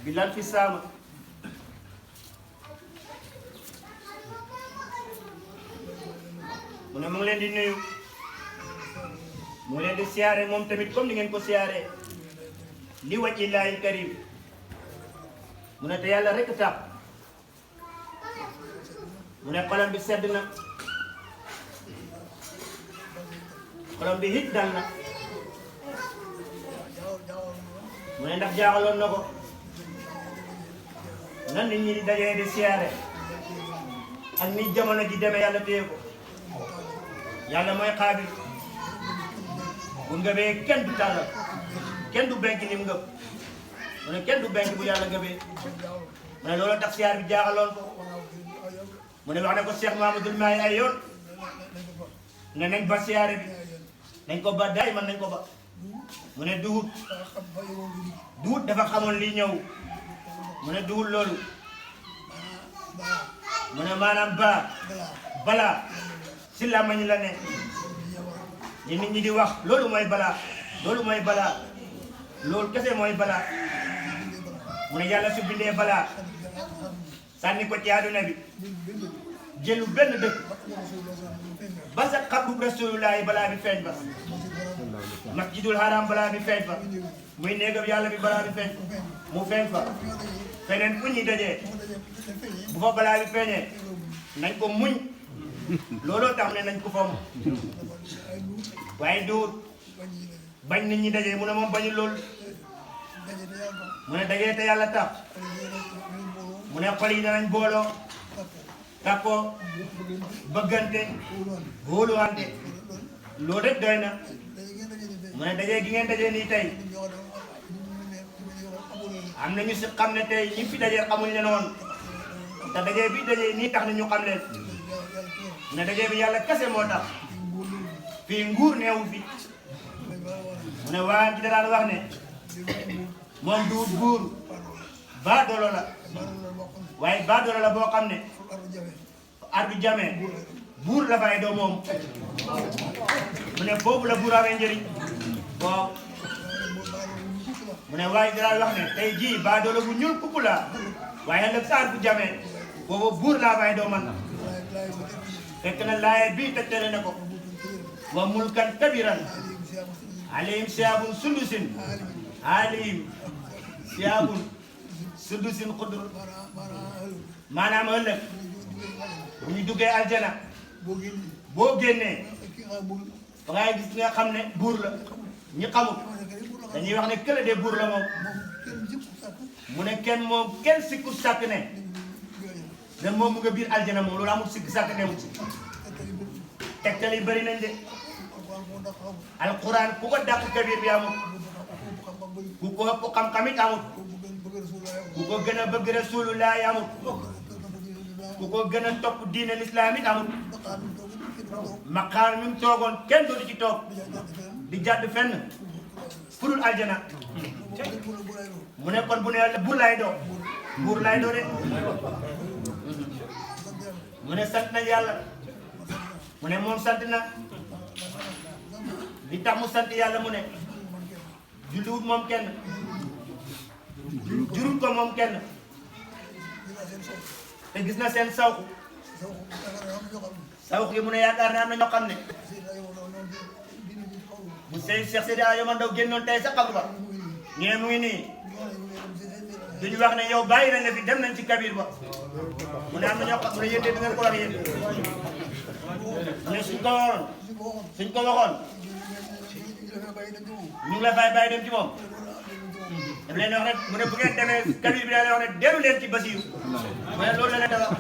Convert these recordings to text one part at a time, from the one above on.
Bilal fi saama mu ne mu ngi leen di nuyu mu ngi leen di siyaare moom tamit comme ni ngeen ko siyaare li wajhillahil karim mu ne te yàlla rek tax mu ne xolam bi sedd na xolam bi hit dal na mu ne ndax jaaxaloon na ko nan nit ñi di dajee di siyaare ak ni jamono ji demee yàlla téye ko yàlla mooy xaabil bu ngëbee kenn du tàllal kenn du benk ni mu ngëb mu ne kenn du benk bu yàlla ngëbee mu ne loolu tax siyaar bi jaaxaloon ko mu ne wax ne ko Cheikh Mamadou Mahi ay yoon ne nañ ba siyaare bi nañ ko ba daay man nañ ko ba mu ne duhut dafa xamoon lii ñëw mu ne duhut loolu mu ne maanaam balaa si làmmiñ la ne li nit ñi di wax loolu mooy balaa loolu kese mooy balaa mu ne yàlla su bindee balaa sànni ko ci àdduna bi jëlu benn dëkk ba sa xabru rasulullahi balaa bi feeñ ba masjidul haram balaa bi feeñ fa muy néegam yàlla bi balaa bi feeñ mu feeñ fa feneen fu ñuy dajee bu fa balaa bi feeñee nañ ko muñ looloo tax ne nañ ko fa mu waaye duut bañ nit ñi dajee mu ne moom bañu loolu mu ne dajee te yàlla tax mu ne xol yi danañ booloo takkoo bëggante hóoluwante loolu rek doy na mu ne dajee gi ngeen dajee nii tey am na ñu si xam ne tey ñi fi dajee xamuñ leen woon te dajee bi dajee nii tax na ñu xam leen mu ne dajee bi yàlla kese moo tax fii nguur neewu fi mu ne waa ji da daan wax ne moom duut buur baadoolo la waaye baadoolo la boo xam ne ardu jamee buur la fay doo moom mu ne boobu la buur amee njëriñ waaw mu ne waaye da daan wax ne tey jii baadoolo bu ñuul kukku la waaye nag sa ardu jamee boobu buur laa fay doo man fekk na laaye bii tegtale ne ko wa mulkan kabiran alayhim siyaabun sundusin alayhim siyaabun sundusin xudur maanaam ëllëg bu ñu duggee aljana boo génnee ba ngay gis nga xam ne buur la ñi xamut dañuy wax ne kële de buur la moom mu ne kenn sikku sàkk ne moom mu nga biir aljana moom loolu amul sikk sàkk ne mu ci tegtal yi bëri nañ de alquran ku ko dàq kabir bi amut ku ko ëpp xam-xamit amut ku ko gën a bëgg rasulullahi amut ku ko gën a topp diine l'islam it amut maqaam mi mu toogoon kenn dootu ci toog di jàdd fenn furul aljana mu ne kon bu ne yàlla buur lay doo de mu ne sant na yàlla mu ne moom sant na li tax mu sant yàlla mu ne julliwut moom kenn jurul ko moom kenn te gis na seen sawku yi mu ne yaakaar ne am na ñoo xam ne bu sey Cheikh Seydi Ayoma Ndaw génnoon tey sa xabru ba ñee mu ngi nii duñu wax ne yow bàyyi nañ la fi dem nañ ci kabir ba mu ne am na ñoo xam mu ne yéen de du ngeen ko wax yéen mu ne suñ ko waxoon ñu ngi la fay bàyyi dem ci moom daf leen wax rek mu ne bu ngeen demee kabir bi daa leen wax ne dellu leen ci Basiru mu ne loolu la leen wax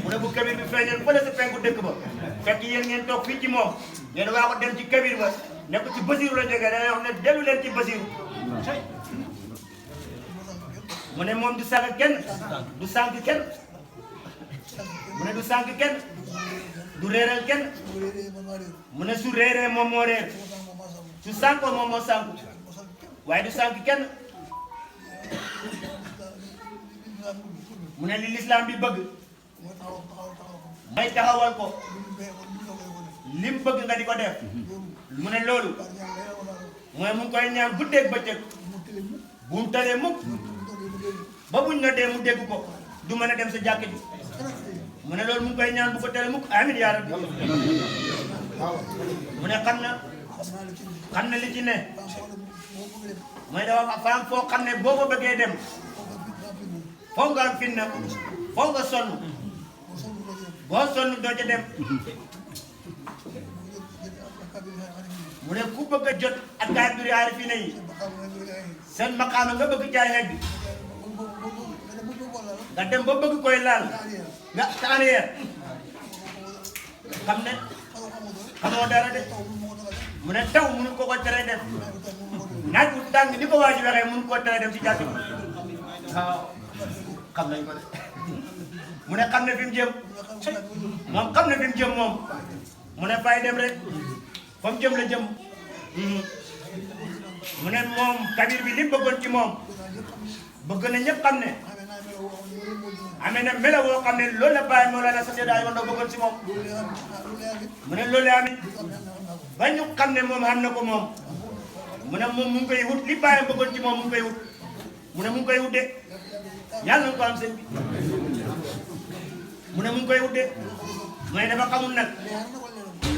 mu ne bu kabir bi feeñal fële sa penku dëkk ba fekk yéen ngeen toog fii ci moom ngeen waa ko dem ci kabir ba nekk ci Basiru la jógee da leen wax ne dellu leen ci Basiru mu ne moom du sànq kenn du sànq kenn mu ne du sànq kenn du réeral kenn mu ne su réeree moom moo réer su sànkoo moom moo sànku waaye du sànq kenn mu ne li l'islam bi bëgg may taxawal ko lim bëgg nga di ko def mu ne loolu mooy mu ngi koy ñaan guddeeg bëccëg bu mu tëlee mukk ba buñ na dee mu dégg ko du mën a dem sa jàkk ji mu ne loolu mu ngi koy ñaan bu ko tere mukk amin yaa rabbi mu ne xam na li ci ne mooy dafa faam foo xam ne boo ko bëggee dem foog nga am finna foog nga sonn boo sonn doo ca dem mu ne ku bëgg a jot ak gaay biri aarifina yi seen maqaama nga bëgg jaay xegg nga dem ba bëgg koy laal nga taaniyeer xam ne xamoo dara de mu ne taw mënu ko tere def naaj bu tàng ni ko waa ji waxee mënu ko tere dem ci jàkk waaw xam nañ ko de mu ne xam ne fi mu jëm moom xam ne fi mu jëm moom mu ne fay dem rek fa mu jëm la jëm mu ne moom kabir bi li mu bëggoon ci moom bëgg na ñëpp xam ne amee na melo woo xam ne loolu la bàyyi moo la na sa seddaay woon bëggoon ci moom mu ne loolu la amit ba ñu xam ne moom xam na ko moom mu ne moom mu ngi koy wut li bàyyi bëggoon ci moom mu ngi koy wut mu ne mu ngi koy wut de yàlla na ko am sëñ bi mu ne mu ngi koy wut de mooy dafa xamul nag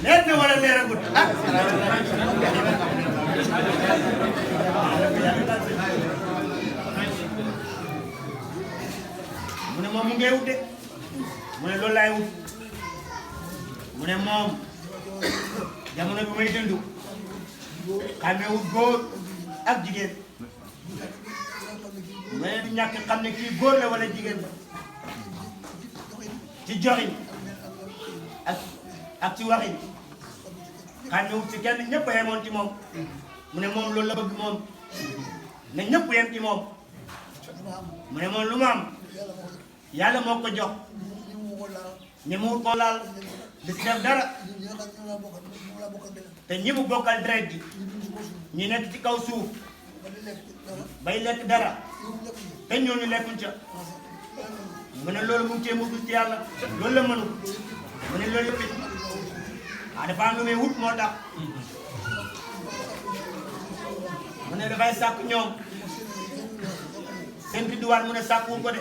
leer na wala leeragut ah mu ne moom mu ngay wut de mu ne loolu laay wut mu ne moom jamono bi may dund xamee wut góor ak jigéen mu ne du ñàkk xam ne kii góor la wala jigéen la ci joxin ak ci waxin xamee wut ci kenn ñëpp a yemoon ci moom mu ne moom loolu la bëgg moom ne ñëpp yem ci moom mu ne moom lu mu am yàlla moo ko jox ñi mu ko laal di si def dara te ñi mu bokkal deret ji ñi nekk ci kaw suuf bay lekk dara te ñooñu lekkuñ ca mu ne loolu mu ngi cee musul ci yàlla loolu la mënu mu ne loolu yëpp dafa am lu muy wut moo tax mu ne dafay sàkk ñoom seen bidduwaan mu ne sàkkuwul ko de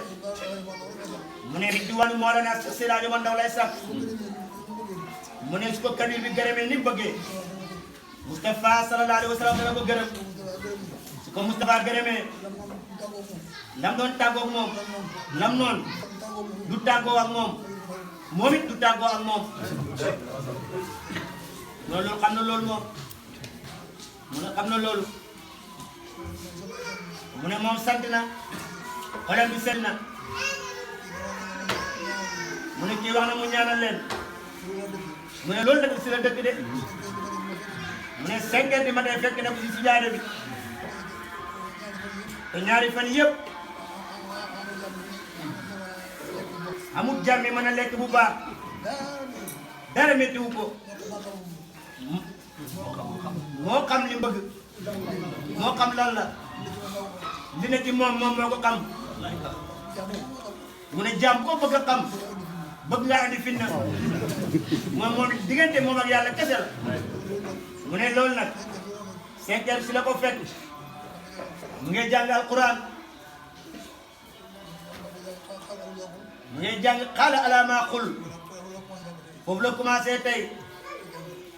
mu ne bidduwaan moo la naa Seydi Hadji Omar Ndaw lay sàkk mu ne su ko kabir bi gërëmee ni bëggee Moustapha sallallahu alayhi wa sallam dana ko gërëm su ko Moustapha gërëmee lam doon tàggoog moom lam noonu du tàggoo ak moom moom it du tàggoo ak moom loolu xam na loolu moom mu ne xam na loolu mu ne moom sant na xolam bi set na mu ne kii wax na mu ñaanal leen mu ne loolu nag si la dëkk de mu ne 5 heures du matin fekk na ko si jaade bi te ñaari fan yëpp amul jàmmi mën a lekk bu baax dara méttiwu ko moo xam li bëgg moo xam lan la li ne ci moom moo ko xam mu ne jàmm koo bëgg a xam bëgg ngaa andi fitna moom diggante moom ak yàlla kese la mu ne loolu nag 5 heures si la ko fekk mu ngi jàng alquran mu ngi jàng xaala ala maa xul foofu la commencé tey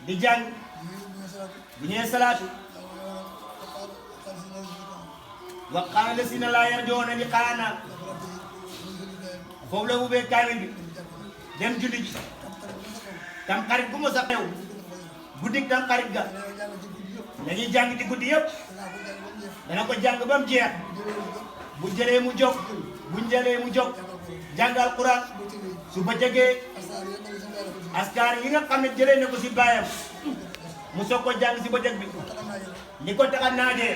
di jàng bu ñëwee salaatu wa qaala lasina laa yarjuuna liqaana foofu la ubbee kaamil bi dem julli ji tam xarit bu ma sa xew guddik tam xarit ga dañuy jàng ci guddi yëpp dana ko jàng ba mu jeex bu jëlee mu jóg buñ jëlee mu jóg jàngal Quran su bëccëgee askar yi nga xam ne jëlee na ko si baayam mu soog ko jàng si bëccëg bi li ko tax a naajee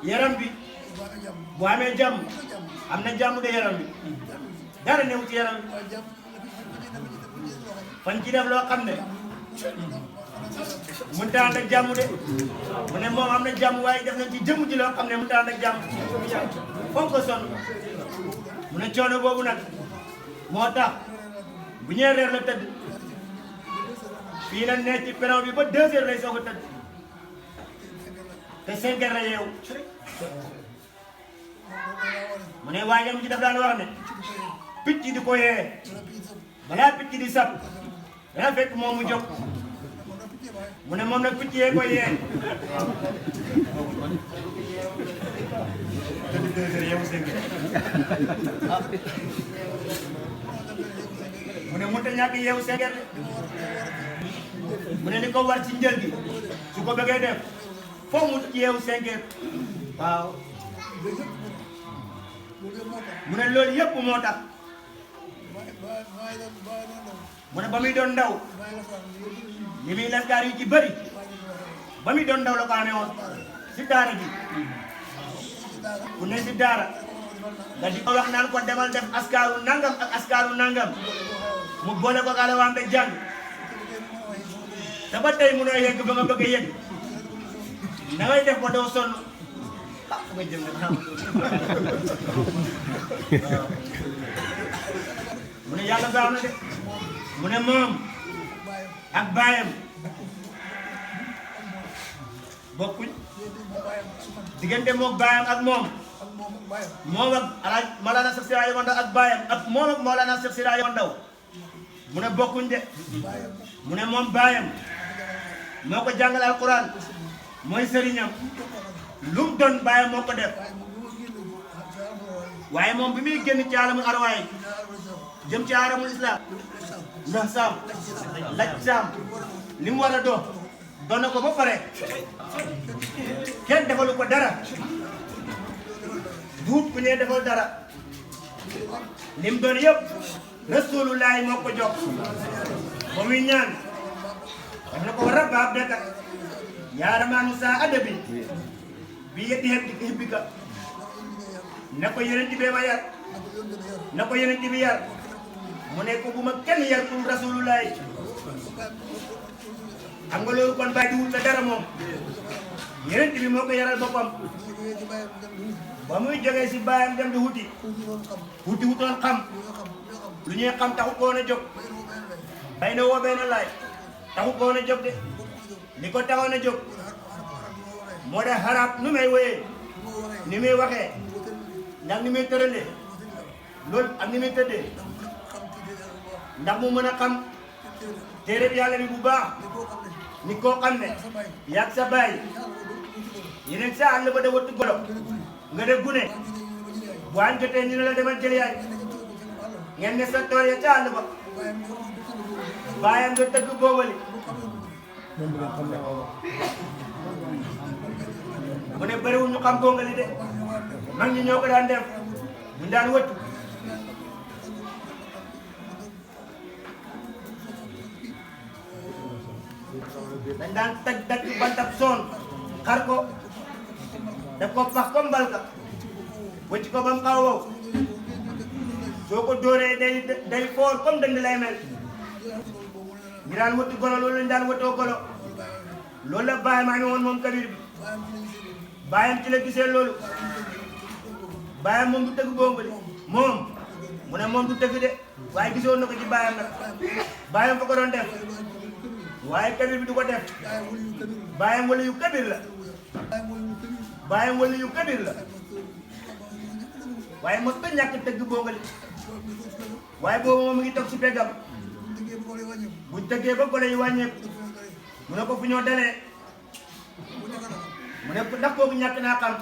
yaram bi bu amee jàmm am na jàmm de yaram bi dara newu ci yaram bi fan ci def loo xam ne mënut a ànd ak jàmm de mu ne moom am na jàmm waaye def nañ ci jëmm ji loo xam ne mënut a ànd ak jàmm foog ko sonn mu ne coono boobu nag moo tax bu ñëwee reer la tëdd fii la nekk ci peron bi ba 2 heures lay soog a tëdd te 5 heures la yeewu mu ne waajam ci daf daan wax ne picc di ko yee balaa picc di sab dana fekk moom mu jóg mu ne moom nag picc yee ko yee mu ne mënut a ñàkk yeewu sengeer mu ne li ko war ci njël gi su ko bëggee def foo mu yeewu sengeer waaw mu ne loolu yëpp moo tax mu ne ba muy doon ndaw li muy lasgaar yu ci bëri ba muy doon ndaw la ko amee woon si daara ji ku ne si daara nga di ko wax naan ko demal def askaaru nangam ak askaaru nangam mu boole ko xale waam be jàng te ba tey munoo yegg ba nga bëgg a yegg na ngay def ba doo sonn ah nga jëm nga xam mu ne yàlla baax na de mu ne moom ak baayam bokkuñ diggante moom baayam ak moom ak alaaj Mawlana Cheikh Seydi Hadji Ndaw ak baayam ak moom ak Mawlana Cheikh Seydi Hadji Ndaw mu ne bokkuñ de mu ne moom baayam moo ko jàngal alquran mooy sëriñam lu mu doon baayam moo ko def waaye moom bi muy génn ci alamul arwaay jëm ci alamul islam ndax saam laj saam li mu war a doon na ko ba pare kenn defalu ko dara duut ku ne defal dara lim doon yëpp rasulullahi moo ko jox ba muy ñaan daf na ko rabba abdaka yaa ramaanu saa adabi bi yetti hibbika na ko yonent bi ma yar na ko yonent bi yar mu ne ko bu ma kenn yar pour rasulullahi xam nga loolu kon bàyyi wut la dara moom yonent bi moo ko yaral boppam ba muy jógee si baayam dem di wutoon xam lu ñuy xam taxu ko woon a jóg bay na woo benn laay taxu ko woon a jóg de li ko taxoon a jóg moo de xarab nu may woyee ni muy waxee ndax ni muy tëralee loolu ak ni muy tëddee ndax mu mën a xam téere bi yàlla bi bu baax ni koo xam ne yàgg sa baay yeneen sa àll ba de wattu golo nga de gune bu añ jotee ñu ne la demal jël yaay ngeen ne sa tool ya ca àll ba baayam nga tëgg boobali mu ne bëriwul ñu xam bongali de mag ñi ñoo ko daan def buñ daan wëttu dañ daan taj bantab soon xar ko def ko pax comme mbalka wëcc ko ba mu xaw wow soo ko dóoree day foor comme dënd lay mel ñu daan wëttu golo loolu lañ daan wëttoo golo loolu la baayam amee woon moom kabir bi baayam ci la gisee loolu baayam moom du tëgg bombali moom mu ne moom du tëgg de waaye gisoon na ko ci baayam nag baayam fa ko doon def waaye kabir bi du ko def baayam wala yu kabir la baayam wala yu kabir la waaye mos ta ñàkk tëgg bombali waaye boobu moom mu ngi toog si peggam buñ tëggee ba gole yi wàññeeku mu ne ko fu ñoo dalee mu ne ndax kooku ñàkk naa xam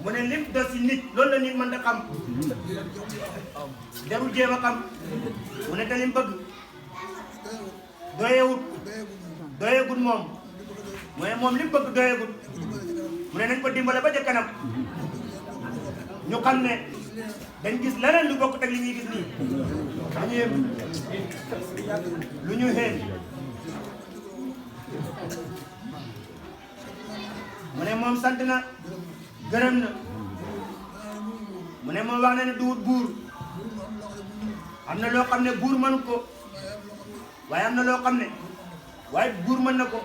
mu ne lim dos si nit loolu la nit mën da xam jarul jéem a xam mu ne te lim bëgg doyewut moom mu ne moom lim bëgg doyewut mu ne nañ ko dimbale ba ca kanam ñu xam ne dañ gis leneen lu bokk ak li ñuy gis nii lu ñu xeen mu ne moom sant na gërëm na mu ne moom wax na ne duwut buur am na loo xam ne buur mënu ko waaye am na loo xam ne waaye buur mën na ko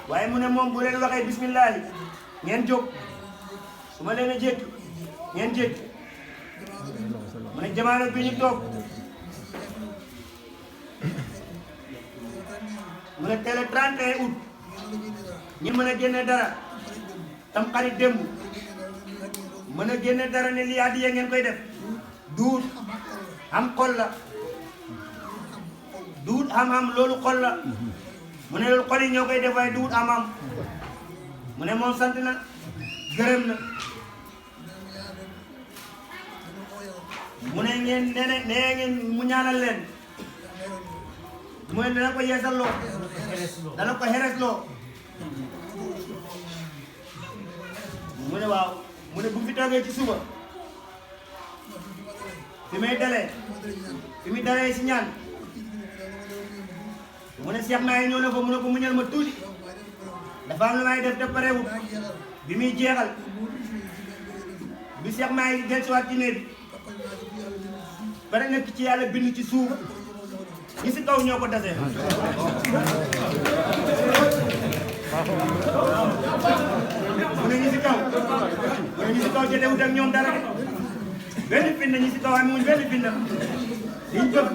waaye mu ne moom bu leen waxee bismillahi ngeen jóg su ma leen a jékki ngeen jékki mu ne jamono bi ñu toog mu ne teel a 31 août ñu mën a génne dara tam xarit démb mën a génne dara ne lii addiya ngeen koy def duut am xol la duut am loolu xol la mu ne loolu xol yi ñoo koy def waaye duut am mu ne moom sant na gërëm na mu ne ngeen nee ngeen mu ñaanal leen mu ne dana ko yeesal loo dana ko xeres loo mu ne waaw mu ne bu fi toogee ci suba fi muy dalee si ñaan mu ne Cheikh Mahi ñëw na fa mu ne ko muñal ma tuuti dafa am lu may def te parewut bi muy jeexal bi Cheikh Mahi dellusiwaat ci néeg bi pare nekk ci yàlla bind ci suuf ñi si kaw ñoo ko dasee mu ne ñi si kaw jotewut ak ñoom dara benn bind ñi si kaw amuñ benn bind liñ bëgg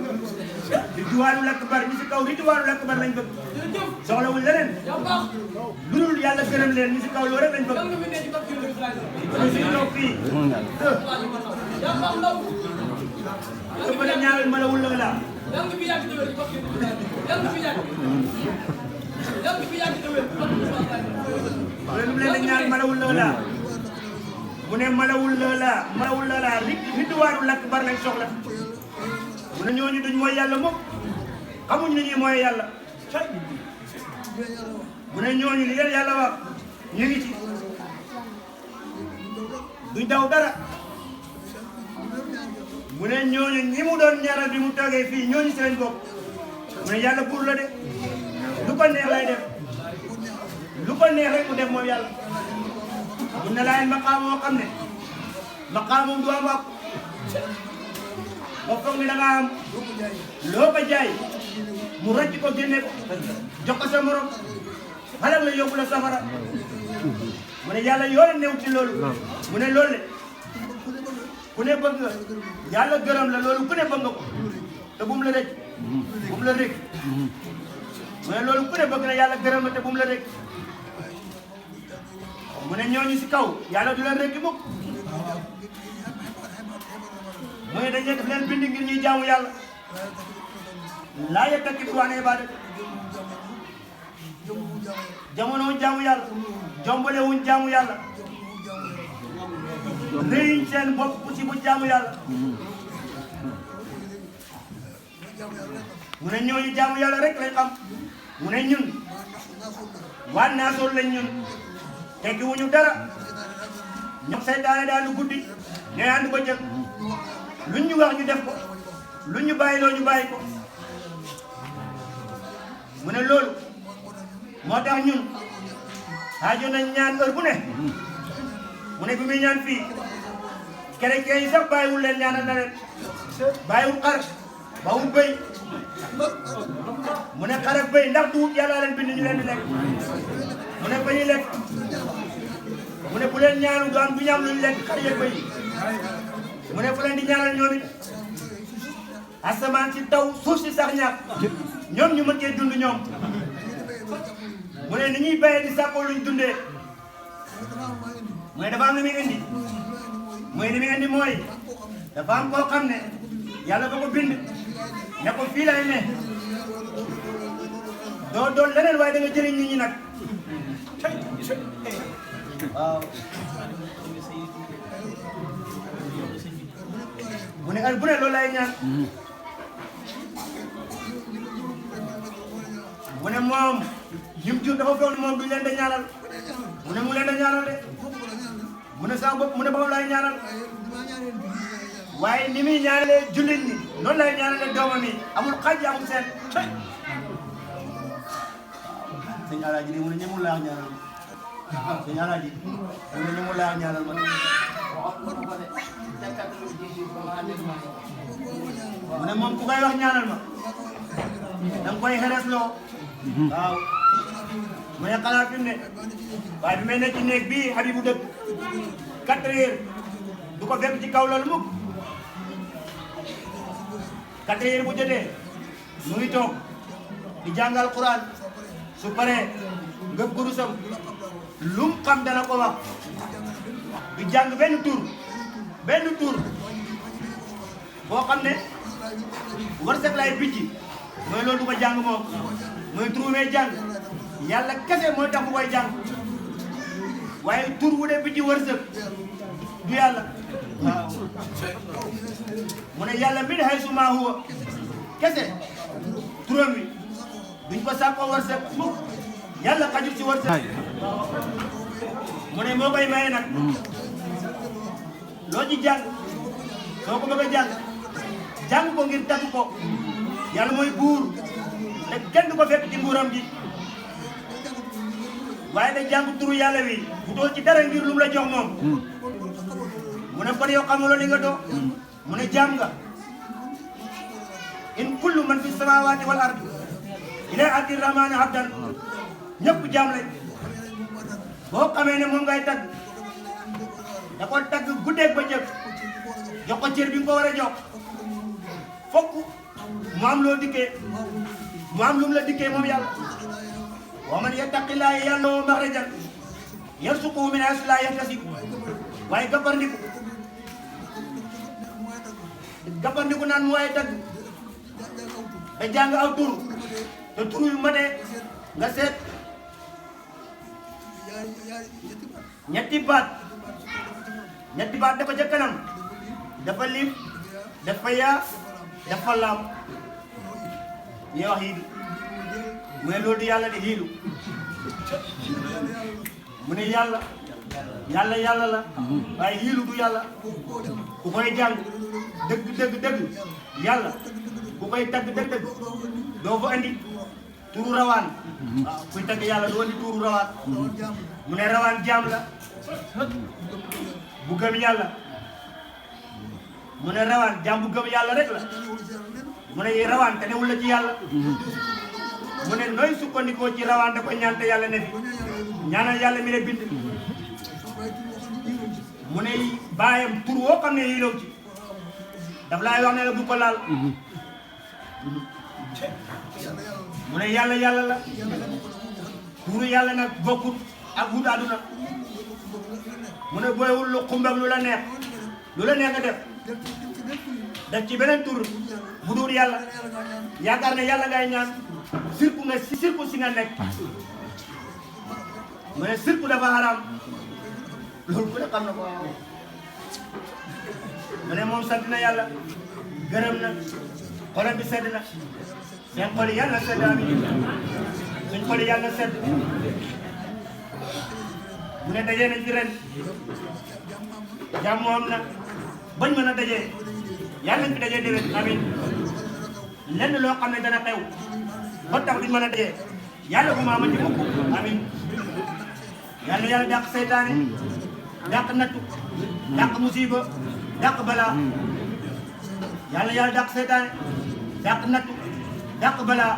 ridwaanul akbar ñi si kaw ridwaanul akbar lañ bëgg soxlawul leneen lu dul yàlla gërëm leen ñi si kaw loolu rek lañ bëgg ñu si kaw fii te ba ñaareel ma la wul la laa leen ñaar malawul laa mu ne malawul laa ridwaanul akbar lañ soxla mu ne ñooñu duñ mooy yàlla moom xamuñ ni ñuy mooy yàlla mu ne ñooñu li leen yàlla wax ñu ngi ci duñ daw dara mu ne ñooñu ñi mu doon ñaanal bi mu toogee fii ñooñu si lañ bokk mu ne yàlla buur la de lu ko neex lay def lu ko neex rek mu def moom yàlla mun na laay maqaam moo xam ne maqaamum du am wax ba foog ne da nga am loo ko jaay mu rëcc ko génne ko jox ko sa morom xalal la yóbbu la safara mu ne yàlla yoona new ci loolu mu ne loolu le ku ne bëgg nga yàlla gërëm la loolu ku ne bëgg nga ko te bu mu la rëcc bu mu la rëcc mu ne loolu ku ne bëgg na yàlla gërëm la te bu mu la rëcc mu ne ñooñu si kaw yàlla du leen rëcc mukk mu ne dañuy def leen bind ngir ñuy jaamu yàlla laa yattakifu an ibadat jamono jaamu yàlla jombale wuñ jaamu yàlla réyiñ seen bopp ci bu jaamu yàlla mu ne ñooñu jaamu yàlla rek lañ xam mu ne ñun waa naasool lañ ñun tekki wuñu dara ñoom seytaane daal lu guddi ne ànd ba jël luñ ñu wax ñu def ko luñ ñu bàyyi loo ñu bàyyi ko mu ne loolu moo tax ñun aajo nañ ñaan heure bu ne mu ne bi muy ñaan fii chrétien yi sax bàyyiwul leen ñaanal na leen bàyyiwul xar bawul bëy mu ne xar ak bëy ndax duut yàlla leen bind ñu leen di lekk mu ne ba ñuy lekk mu ne bu leen ñaanu du am du ñu am lu ñu lekk xar yeeg bëy mu ne fu leen di ñaanal ñoom it asamaan si taw suuf si sax ñaar ñoom ñu mën cee dund ñoom mu ne ni ñuy béyee di sàkkoo luñ dundee mu ne dafa am lu muy indi mooy li muy indi mooy dafa am koo xam ne yàlla ba ko bind ne ko fii lay ne doo doon leneen waaye da nga jëriñ nit ñi nag waaw mu ne bu ne loolu lay ñaan mu ne moom ñim jur dafa foog ne moom duñ leen da ñaanal mu ne mu leen da ñaanal de mu ne sama bopp mu ne boppam lay ñaanal waaye ni muy ñaanalee jullit ñi noonu lay ñaanalee doomam yi amul xaj amul seen sëñ Alaaji de mu ne ñemul laa ñaanal sëñ Alaaji mu ne ñemul laa ñaanal ma mu ne moom ku koy wax ñaanal ma da nga koy xeres loo waaw mu ne xanaa fi mu ne waaye bi may nekk ci néeg bii Habibou dëkk 4 heures du ko fekk ci kaw loolu mukk 4 heures bu jotee mu ngi toog di jàngal Quran su paree ngëb gurusam lum xam dana ko wax du jàng benn tur boo xam ne wërsëg lay bijji mooy loolu du ko jàng moom mooy trouvé jàng yàlla kese mooy tax bu koy jàng waaye tur wu dee bijji wërsëg du yàlla waaw mu ne yàlla min haysu maa huwa kese turam wi duñ ko sàkkoo wërsëg mukk yàlla xajul ci wërsëg mu ne moo koy maye nag loo ci jàng soo ko bëgg a jàng ko ngir tagg ko yàlla mooy buur te kenn du ko fekk ci nguuram gi waaye da jàng turu yàlla wi bu doo ci dara ngir lu mu la jox moom mu ne kon yow xamuloo li nga doo mu ne jaam nga in kullu man fi samawati wal ardi ila ati rahmani abdan ñëpp jaam lañ boo xamee ne moom ngay tagg da ko tagg guddeeg bëccëg jox ko cër bi nga ko war a jox fokk mu am loo dikkee mu am lu mu la dikkee moom yàlla wa man yattaqillaaha yàlla woo maxrajan yarzuqhu min haysu laa yahtasib waaye gappandiku naan mu waaye tagg da jàng aw tur te tur yu matee nga seet ñetti baat dafa ca kanam dafa lim dafa yaa dafa laam ñuy wax hiilu mu ne loolu du yàlla di hiilu mu ne yàlla la waaye hiilu du yàlla ku koy jàng dëgg yàlla ku koy tagg dëgg doo fa andi turu rawaan waaw kuy tagg yàlla doo andi turu rawaan mu ne rawaan jaam la bu gëm yàlla mu ne rawaan jaam bu gëm yàlla rek la mu ne rawaan te newul la ci yàlla mu ne nooy sukkandikoo ci rawaan da ko ñaan te yàlla ne fi ñaanal yàlla mi la bind mu ne baayam tur woo xam ne yilow ci daf laay wax ne la bu ko laal mu ne yàlla la turu yàlla nag bokkut ak wut àdduna mu ne booywul lu xumbag lu la neex nga def ci beneen tur bu dul yàlla yaakaar ne yàlla ngay ñaan sirku si nga nekk mu ne sirku dafa haram loolu ku ne xam na ko mu ne moom sant na yàlla gërëm na xolam bi sedd na seen xol yi yàlla na sedd amiin suñ xol yi yàlla na sedd mu ne dajee nañ ci ren jàmm am na bañ mën a dajee yàlla nañ fi dajee déwén amiin lenn loo xam ne dana xew ba tax duñ mën a dajee yàlla bu ma amati mukk amiin yàlla dàq seytaane dàq nattu dàq musiba dàq balaa yàlla dàq seytaane dàq nattu dàq balaa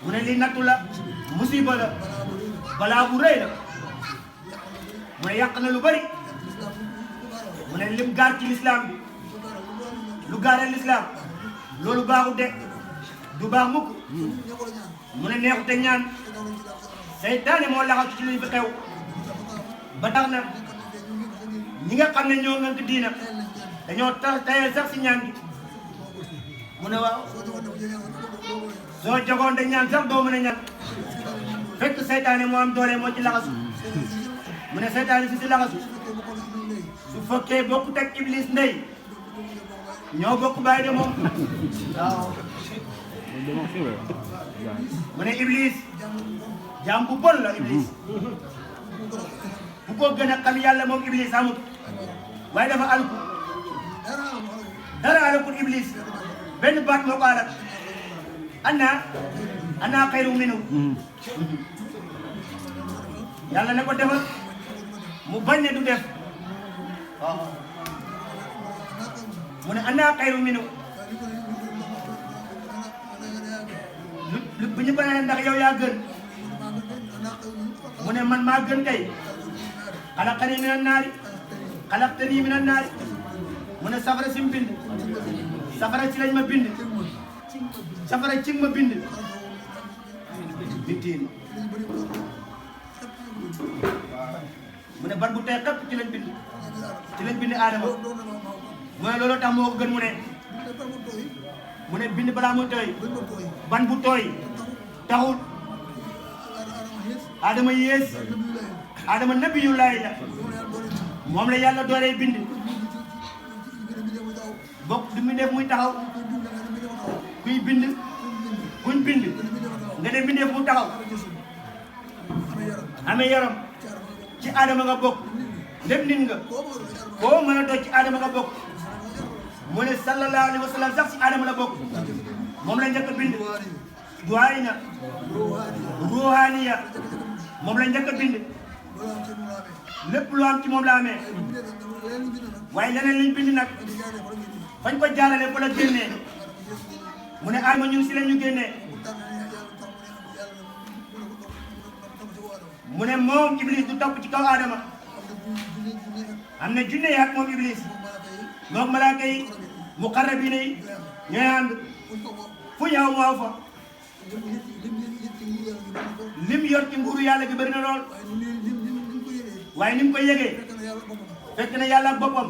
mu ne lii nattu la musiba la balaa bu rëy la mu ne yàq na lu bari mu ne lim gaar ci lislaam bi lu gaaree lislaam loolu baaxut de du baax mukk mu ne neexute ñaan seytaane moo laxatu ci li fi xew ba tax na ñi nga xam ne ñoo ngënk diina dañoo tayal sax si ñaan gi mu ne waaw soo jogoon de ñaan sax doo mën a ñaan fekk seytaane moo am doole moo ci laxasu mu ne seytaane si laxasu su fekkee bokkut ak iblis ndey ñoo bokk bàyyi de moom waaw mu ne iblis jaam bu bon la iblis bu ko gën a xam yàlla moom iblis amut waaye dafa alku dara alakul iblis benn baat moo ko alak ana xayru minu yàlla ne ko defal mu bañ ne du def waaw mu ne ana xayru minu bu ñu ko nee ndax yow yaa gën mu ne man maa gën kay xalaqtanii mina naari xalaqtanii mina naari mu ne safara si mu bind safara ci lañ ma bind safara ci ma bind bittiin mu ne ban bu tey xëpp ci lañ bind Adama mu ne loolu tax moo ko gën mu ne bind balaa muy tooy ban bu tooy taxul Adama yées Adama nabiyullahi la moom la yàlla dooree bind bokk du mu def muy taxaw kuy bind kuñ bind nga dem bindee mu taxaw amee yaram ci Adama nga bokk lépp nit nga koo mën a doon ci Adama nga bokk mu ne sallallahu alayhi wa sallam sax ci Adama la bokk moom la njëkk a bind duwaayina ruuhaaniya moom la njëkk a bind lépp lu am ci moom la amee waaye leneen liñ bind nag fañ ko jaarale fa la génnee mu ne Adama ñun si la ñu génnee mu ne moom Iblis du topp ci kaw Adama am na junne yi ak moom Iblis moom malaaka yi muqarrabiina yi ñooy ànd fu ñëw mu aw fa lim yor ci nguuru yàlla gi bëri na lool waaye ni mu ko yëgee fekk na yàlla ak boppam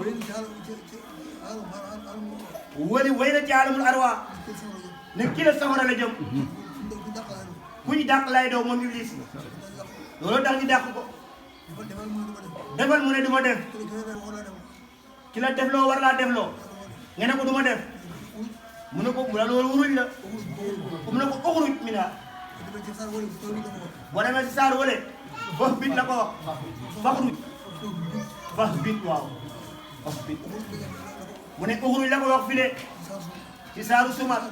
wali way na ci alamul arwa ne kii la safara la jëm ku ñu dàq lay doo moom Iblis loolu tax ñu dàq ko defal mu ne du ma def ki la def loo war laa def loo nga ne ko du ma def mu ne ko bu la loolu wuruj la mu ne ko uxruj mina boo demee si saar wale fax bit la ko wax faxruj fax bit waaw fax bit mu ne uxruj la ko wax file ci saaru sumat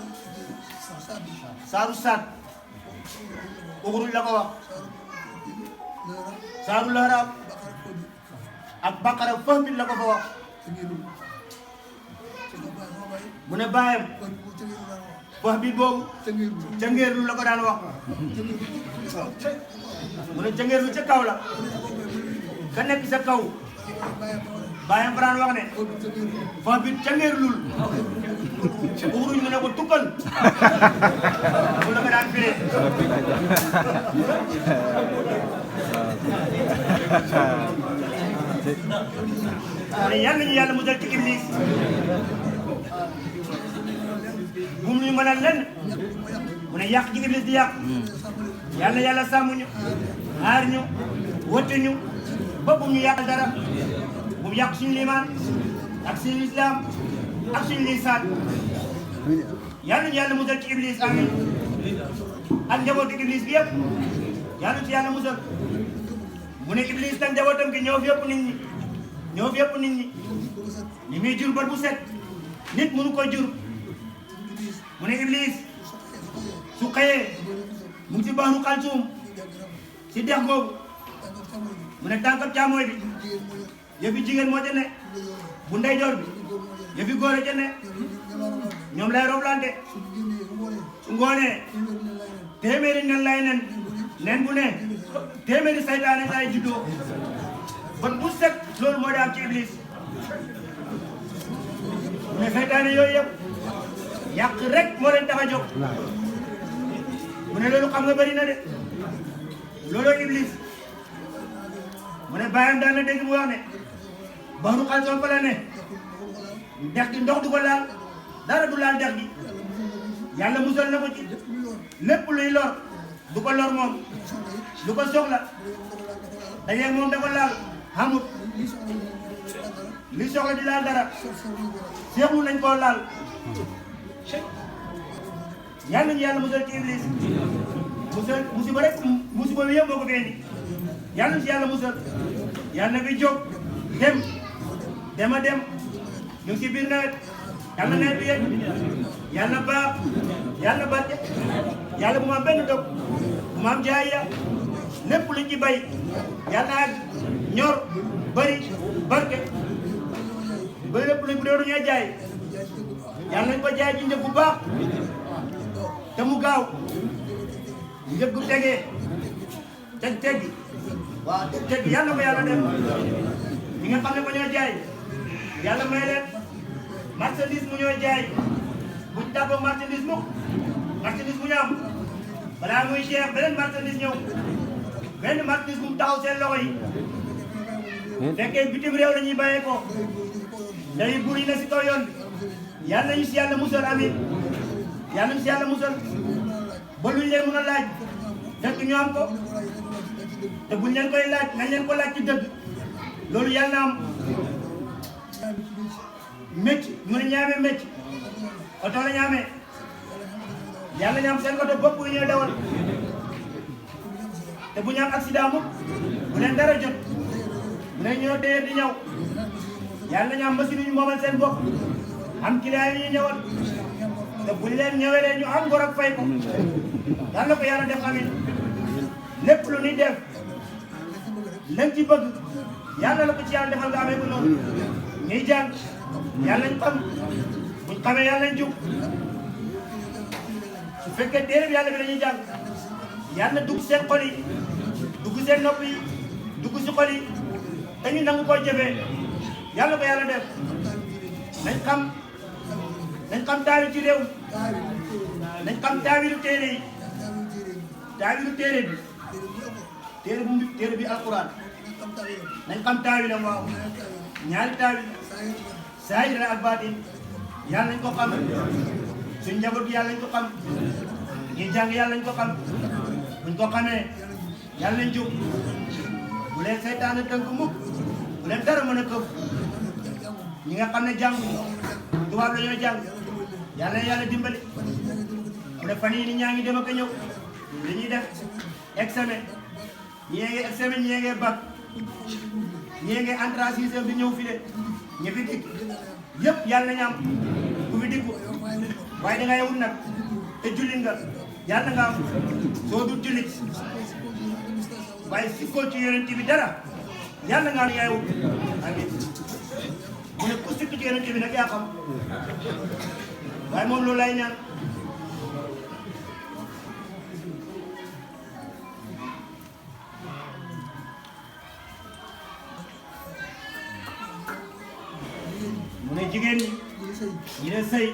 saaru saat uxruj la ko wax saaru laharaab ak baqara fax bit la ko fa wax mu ne baayam wax bi boobu cangeerlu la ko daan wax mu ne cangeerlu ca kaw la ka nekk sa kaw baayam fa daan wax ne wax bi cangeerlul uxruj mu ne ko tukkal mu la ko daan firee mu ne yàlla ñu yàlla musal ci Iblis bu mu ñu mënal lenn mu ne yàq ci Iblis di yàq yàlla sàmm ñu aar ñu wëtte ñu ba bu ñu yàq dara bu mu yàq suñu limaan ak suñu islam ak suñu lisaan yàlla ñu yàlla musal ci Iblis amin ak njabootu Iblis bi yëpp yàlla ci yàlla musal mu ne Iblis tam njabootam gi ñëw fi yëpp nit ñi li muy jur bët bu set nit mënu ko jur mu ne Iblis su xëyee mu ngi ci baaru Kalsum si dex googu mu ne tànkab càmmooy bi yëfi jigéen moo ca ne bu ndeyjoor bi yëfi góor a ca ne ñoom lay roblante su ngoonee téeméeri nen lay nen bu ne téeméeri saytaane lay juddoo bët bu set loolu moo di am ci Iblis mu ne saytaane yooyu yëpp yàq rek moo leen tax a jóg mu ne loolu xam nga bëri na de looloo Iblis mu ne bàyyam daan na dégg mu wax ne baaru Kalsum fa la ne dex gi ndox du ko laal dara du laal dex gi yàlla musal na ko ci lépp luy lor du ko lor moom du ko soxla dañee moom da ko laal xamut li soxla di laal dara seexlu nañ koo laal yàlla nañu yàlla musal ci Iblis musiba rek musiba bi yëpp moo ko fi indi yàlla ci yàlla musal yàlla na fi jóg dem a dem ñu ngi ci biir nawet yàlla nawet bi yegg yàlla baax yàlla barke yàlla bu ma am benn dog bu ma am jaay lépp luñ ci bay yàlla ak ñor bari barke ba lépp luñ bu dee ñuy jaay yàlla nañ ko jaay ci njëg bu baax te mu gaaw njëg gu tegee teggi waaw teggi yàlla ko yàlla def ñi nga xam ne ko ñoo jaay yàlla may leen marchandise mu ñoo jaay buñ tàggoo marchandise mukk marchandise bu ñu am balaa muy cher beneen marchandise ñëw benn martis bu mu taxaw seen loxo yi fekkee bitim réew la ñuy bàyyee ko nday buur yi na si kaw yoon bi yàlla nañu si yàlla musal amin yàlla nañu si yàlla musal ba luñ leen mën a laaj fekk ñu am ko te buñ leen koy laaj nañ leen ko laaj ci dëgg loolu yàlla na am mécc mu ne ñaamee mécc oto la ñaamee yàlla ñaam seen oto bopp yi ñooy dawal te bu ñu am accident mu bu leen dara jot bu leen ñoo téye di ñëw yàlla ñaam machine yi ñu moomal seen bopp am client yi ñu ñëwal te bu ñu leen ñëwee ñu am ngor ak fay ko yàlla ko yàlla def amin lépp lu ñuy def lañ ci bëgg yàlla la ko ci yàlla defal nga amee ko noonu ñuy jàng yàlla nañ xam buñ xamee yàlla nañ jub su fekkee téere bi yàlla bi dañuy jàng yàlla dugg seen xol yi dugg seen nopp yi dugg si xol yi te ñu nangu koy jëfee yàlla ko yàlla def nañ xam taawi ci réew nañ xam taawilu téere yi taawilu téere bi téere bi alquran nañ xam taawilam waaw ñaari taawil saahir ak baatin yàlla nañ ko xam suñ njaboot yàlla nañ ko xam ñi jàng yàlla nañ ko xam buñ ko xamee yàlla nañ jóg bu leen seytaane tënk mukk bu leen dara mën a këf ñi nga xam ne jàng tubaab la ñoo jàng yàlla na yàlla dimbali mu ne fan yii ni ñaa ngi dem ak a ñëw li ñuy def examen ñii ngi examen ñii ngi bac ñii ngi entrée sixième bi ñëw fi de ñi fi dikk yëpp yàlla nañu am ku fi dikku waaye da ngay wut nag te jullit nga yàlla nga am soo du jullit waaye sikkoo ci yonent bi dara yàlla nga am yaay wut amin mu ne ku sikk ci yonent bi nag yaa xam waaye moom loolu lay ñaan mu ne jigéen ñi ne sëy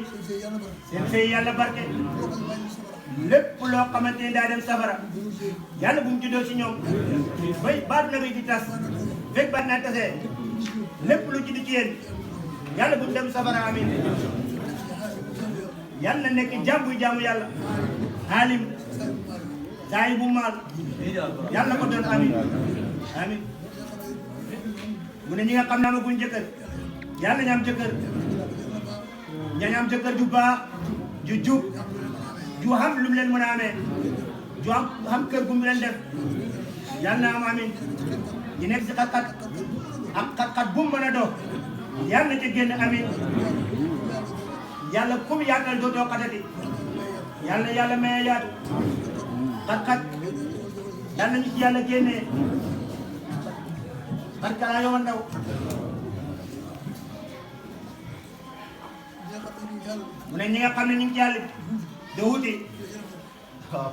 seen sëy yàlla barke lépp loo xamante ne daa dem safara yàlla bu mu juddoo ci ñoom bay baat na bay di tas fekk baat naa tasee lépp lu judd ci yéen yàlla bu mu dem safara amin yàlla na nekk jàmbuy jaamu yàlla alim saay bu maal yàlla ko doon amin amin mu ne ñi nga xam ne amaguñ jëkkër yàlla ña am jëkkër ña am jëkkër ju baax ju jub ju xam lu mu leen mën a amee ju xam kër gu mu leen def yàlla na am amin ñu nekk si xat-xat ak xat-xat bu mu mën a dox yàlla na ca génn amin yàlla comme yaatal dootoo xatati yàlla maye yaatu xat-xat yàlla ñu ci yàlla génnee barka laa yow ndaw mu ne ñi nga xam ne ñu ngi ci àll bi da wuti waaw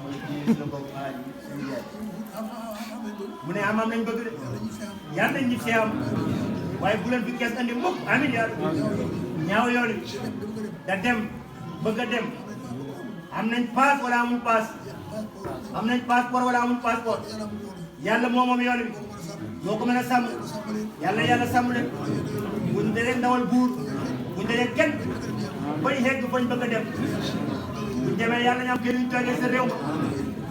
mu ne am nañ bëgg de yàlla nañ ñib see am waaye bu leen fi kees andi mukk amin yàlla ñaaw yoon wi da dem bëgg a dem am nañ paas wala amuñ paas am nañ passeport wala amuñ passeport yàlla moo moom yoon wi moo ko mën a sàmm yàlla sàmm leen buñ dalee ndawal buur buñ dalee kenn bañ xegg fañ bëgg a dem buñ demee yàlla ñam kër ñu toogee sa réew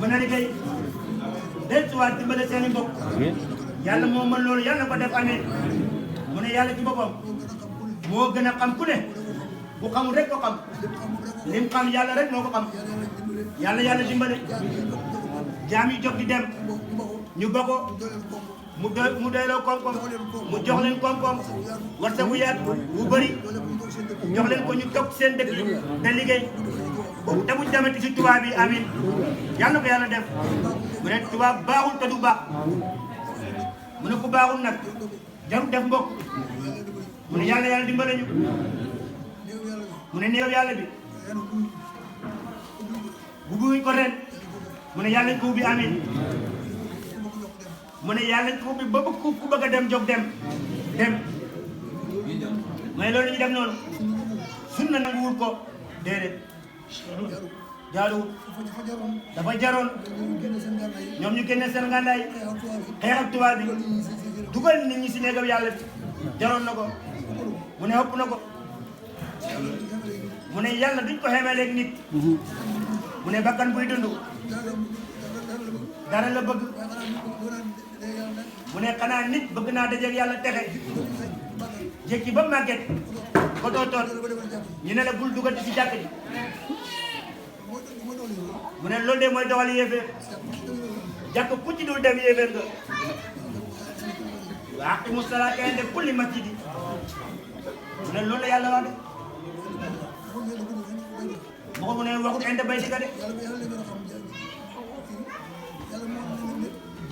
mën a liggéey dellusiwaat dimbale seen i mbokk yàlla moo mën loolu yàlla ko def amee mu ne yàlla ci boppam moo gën a xam ku ne bu xamul rek ko xam lim xam yàlla rek moo ko xam yàlla dimbale jaam yi jóg di dem ñu bokk mu doyloo koom-koom mu jox leen koom-koom warsa bu yaat bu bëri jox leen ko ñu toog seen dëkk yi te liggéey te buñ demati si tubaab yi amin yàlla ko yàlla def mu ne tubaab baaxul te du baax mu ne ku baaxul nag jarul def mbokk mu ne yàlla dimbale ñu mu ne néew yàlla bi bu buñ ko ren mu ne yàlla ko ubbi amin mu ne yàlla ko ubbi ba ku bëgg a dem jóg dem mais loolu ñu def noonu sunna nanguwul ko déedéet jaaduwul dafa jaroon ñoom ñu génne seen ngànnaay xeex ak tubaab bi dugal nit ñi si néegam yàlla bi jaroon na ko mu ne ëpp na ko mu ne yàlla duñ ko xeemaleeg nit mu ne bakkan buy dund dara la bëgg mu ne xanaa nit bëgg naa dajeeg yàlla texe jékki ba màgget ko tootoon ñu ne la bul duggati si jàkk ji mu ne loolu de mooy doxal yéeféer jàkk ku ci dul dem yéeféer nga wa aqimu salaata inda kulli masjidi mu ne loolu la yàlla wax de boo mu ne waxut inda baytika de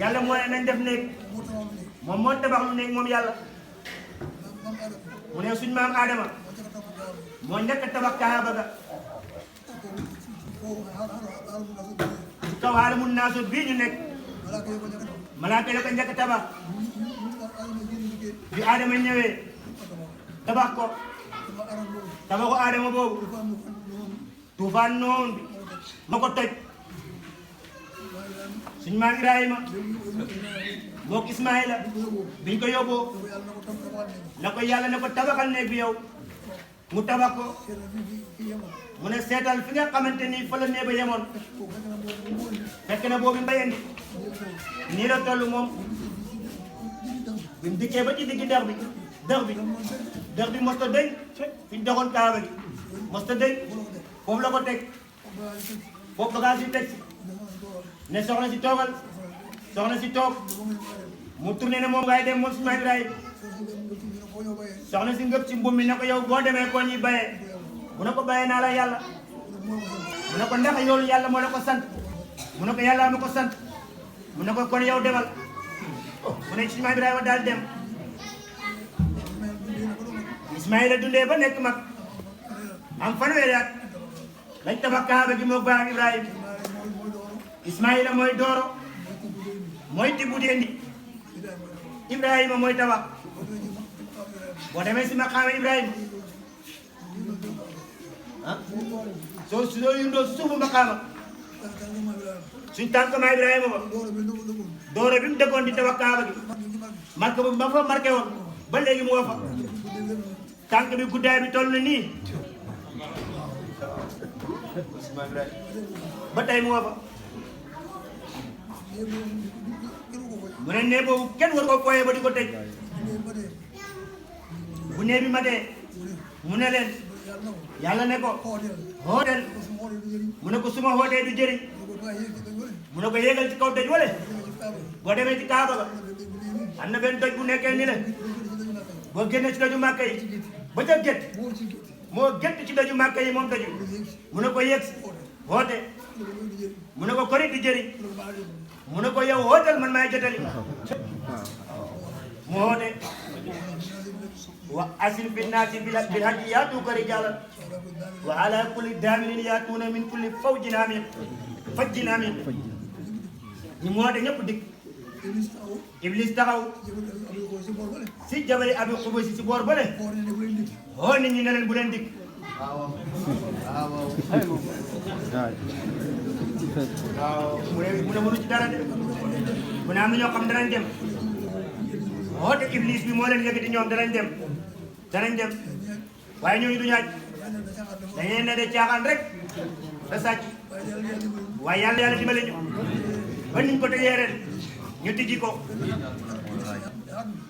yàlla moo ne nañ def néeg moom moo tabax lu néeg moom yàlla mu ne suñ maam Adama moo njëkk a tabax Kaaba ga ci kaw aalamu naasut bii ñu nekk malaaka la ko njëkk a tabax bi Adama ñëwee tabax ko tabaxu Adama boobu tuufaan noonu bi ma ko toj suñ maam Ibrahima mook Ismaïla biñ ko yóbboo la ko yàlla ne ko tabaxal néeg bi yow mu tabax ko mu ne seetal fi nga xamante ni fa la néeg ba yemoon fekk na boobu mbayandi nii la toll moom bi mu dikkee ba ci diggi dex bi mos ta dëñ fi ñu doxoon Kaaba gi mos ta dëñ foofu la ko teg foofu bagage yi teg si ne soxna si toogal soxna si toog mu tourné ne moom ngay dem moom suñu Ibrahima soxna si ngëp ci mbuum mi ne ko yow boo demee koo ñuy bayee mu ne ko bayee naa la yàlla mu ne ko ndax yoolu yàlla moo la ko sant mu ne ko yàlla ma ko sant mu ne ko kon yow demal mu ne suñu Ibrahima daal dem Ismaïla dundee ba nekk mag am fanweeri at lañ tabax Kaaba gi moog baam Ibrahima Ismaïla mooy dooro mooy tibbu di indi Ibrahima mooy tabax boo demee si maqaama Ibrahima ah soo yundoo suufu maqaama suñ tànk ma Ibrahima ba dooro bi mu dëkkoon di tabax Kaaba gi marque bu ba fa marqué woon ba léegi mu woo fa tànk bi guddaay bi toll na nii ba tey mu woo fa mu ne nee boobu kenn war ko fooyee ba di ko tëj bu nee bi matee mu ne leen yàlla ne ko hooteel mu ne ko suma hootee du jëriñ mu ne ko yéegal ci kaw doj wale boo demee ci Kaaba ga am na benn doj bu nekkee ni la boo génnee ci doju Màkka yi ba ca gét moo gét ci doju Màkka yi moom doju mu ne ko yéeg hoote mu ne ko kori du jëriñ mu ne ko yow hootal man maay jotali mu hoote wa asin fi naasi bil hajji yaatuuka rijaalan wa ala kulli daamirin yaatuuna min kulli fawjin amiin ñu mu hoote ñëpp dikk Iblis taxaw si jabari Abi Xubaysi si boor bële hoo nit ñi ne leen bu leen dikk mu ne mënu ci dara de mu ne am na ñoo xam danañ dem woote Iblis bi moo leen yëkkati ñoom danañ dem waaye ñooñu du ñaaj dañ leen ne de caaxaan rek da sàcc waaye yàlla dimbale ñu ba niñ ko tëjee ren ñu tijji ko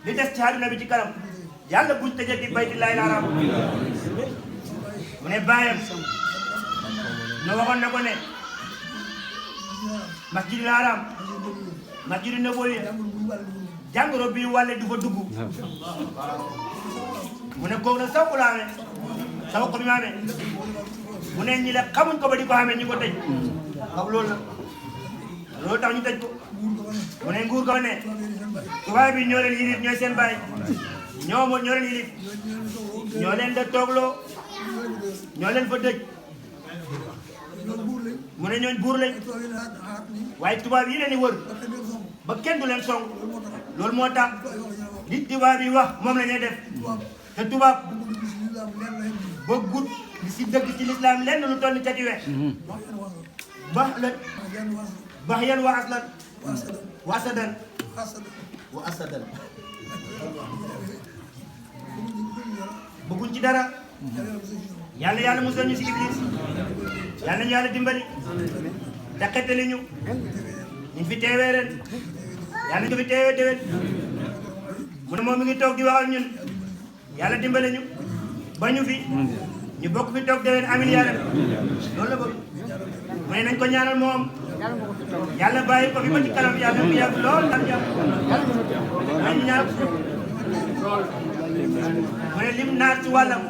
li des ci àdduna bi ci kanam yàlla buñ tëjee di baytullahil haram mu ne bàyyam no waxoon na ko ne masjidul haram masjidun nabawi jàngoro bii wàlle du fa dugg mu ne kooku nag saw ko la amee saw ko bi ma amee mu ne ñi la xamuñ ko ba di ko amee ñu ko tëj xam loolu la loolu tax ñu tëj ko mu ne nguur ko ne tubaab bi ñoo leen yilif ñooy seen baay ñoo leen yilif ñoo leen da toogloo ñoo leen fa dëj mu ne ñooñ buur lañ waaye tubaab yi leen di wër ba kenn du leen song loolu moo tax li tubaab yi wax moom la ñuy def te tubaab bëggut li si dëgg ci lislaam lenn lu toll ni cati we bahlan bahyan wa aslan wa asadan wa asadan bëgguñ ci dara yàlla musal ñu si iblis yàlla ñu yàlla dimbali te xettali ñu fi teewee ren yàlla ñu fi teewee déwén mu ne moom mi ngi toog di wax ak ñun yàlla dimbali ñu ba ñu fi ñu bokk fi toog déwén amin yàlla loolu la bëgg mu ne nañ ko ñaanal moom yàlla bàyyi ko fi ba ci kanam yàlla mu yàgg lool am jàmm nañ ñaan mu ne lim naat ci wàllam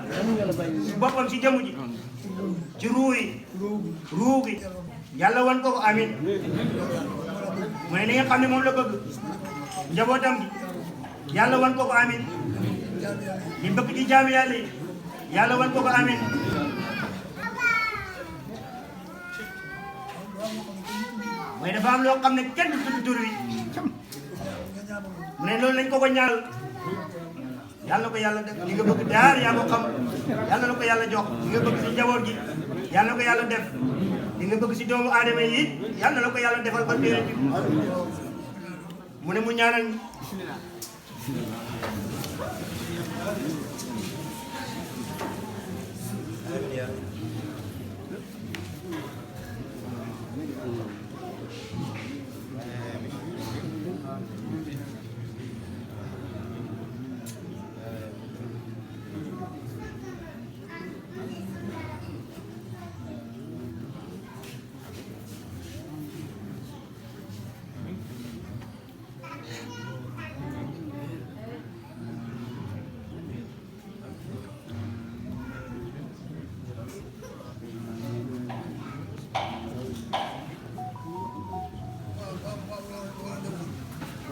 ci boppam ci jëmu ji ci ruu gi yàlla wan ko amin mu ne li nga xam ne moom la bëgg njabootam gi yàlla wan ko amin li bëgg ci jaami yàlla yi yàlla wan ko amin mooy dafa am loo xam ne kenn du tudd tur wi mu ne loolu lañ ko ñaal yàlla ko yàlla def li nga bëgg daar yaa ko xam yàlla na ko yàlla jox li nga bëgg si njaboot gi yàlla na ko yàlla def li nga bëgg si doomu aadama yi yàlla na ko yàlla defal ba déwén bi mu ne mu ñaanal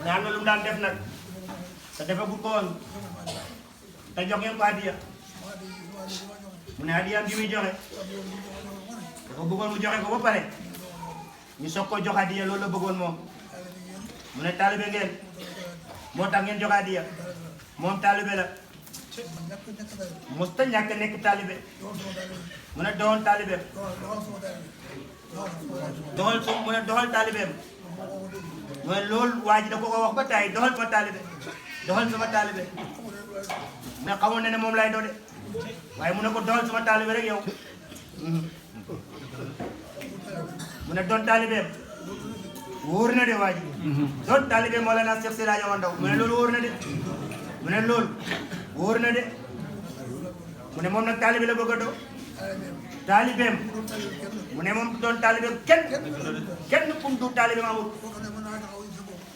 ñaan na lu mu daan def nag te defagul ko woon te jox ngeen ko hadiya mu ne hadiyaam bi muy joxe dafa bëggoon mu joxe ko ba pare ñu soog ko jox hadiya loolu la bëggoon moom mu ne taalibe ngeen moo tax ngeen jox hadiya moom taalibe la mos ta ñàkk nekk taalibe mu ne doon taalibe doxal taalibeem mooy loolu waa ji da ko wax ba tey doxal fa taalibe doxal sama taalibe mu ne xamoon na ne moom lay doon de waaye mu ne ko doxal sama taalibe rek yow mu ne doon taalibeem wóor na de waa ji doon taalibe moo la naa Seex Seydi Hadji Omar Ndaw mu ne loolu wóor na de mu ne loolu wóor na de mu ne moom nag taalibe la bëgg a doon taalibeem mu ne moom doon taalibeem kenn kum du taalibeem amul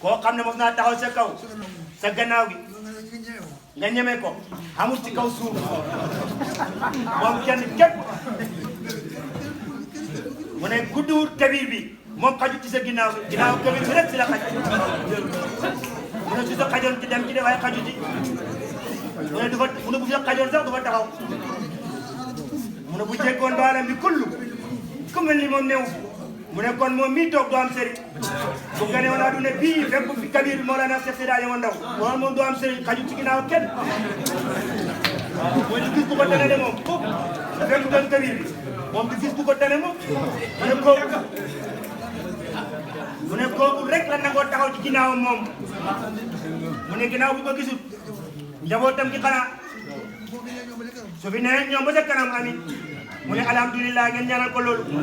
koo xam ne mos naa taxaw sa kaw sa gannaaw gi nga ñeme ko amul ci kaw suuf moom kenn képp mu ne guddiwul kabir bi moom xajut ci sa ginnaaw kabir bi rek si la xaj mu ne su sa xajoon ci dem ci de waaye xaju ci mu ne bu sa xajoon sax du fa taxaw mu ne bu jéggoon baalam bi kullu ku mel ni moom néew mu ne kon moom mii toog doo am sëriñ bu gane woon aduna bii fekk fi kabir bi Mawlana Seex Seydi Hadji Omar Ndaw moom doo am sëriñ xaju ci ginnaaw kenn mooy di gis bu ko tane de moom fekk doon kabir bi moom di gis bu ko tane moom mu ne kooku rek la nangoo taxaw ci ginnaawam moom mu ne ginnaaw bu ko gisul njabootam gi xanaa su fi nee ñoom ba sa kanam amin mu ne alhamdulilah ngeen ñaanal ko loolu mu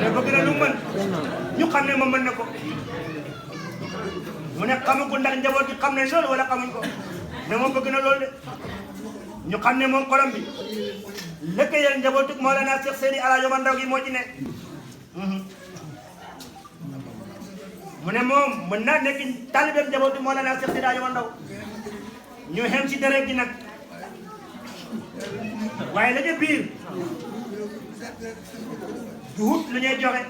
ne bëgg na lu mën ñu xam ne moom mën na ko mu ne xamagul ndax njaboot gi xam ne loolu wala xamuñ ko mais moom bëgg na loolu de ñu xam ne moom xolam bi lëkkayal njabootu Mawlana Seex Seydi Hadji Omar Ndaw gi moo ci ne mu ne moom mën naa nekk taalibeem njabootu Mawlana Seex Seydi Hadji Omar Ndaw ñu xem ci deret gi nag waaye la ca biir du wut lu ñuy joxe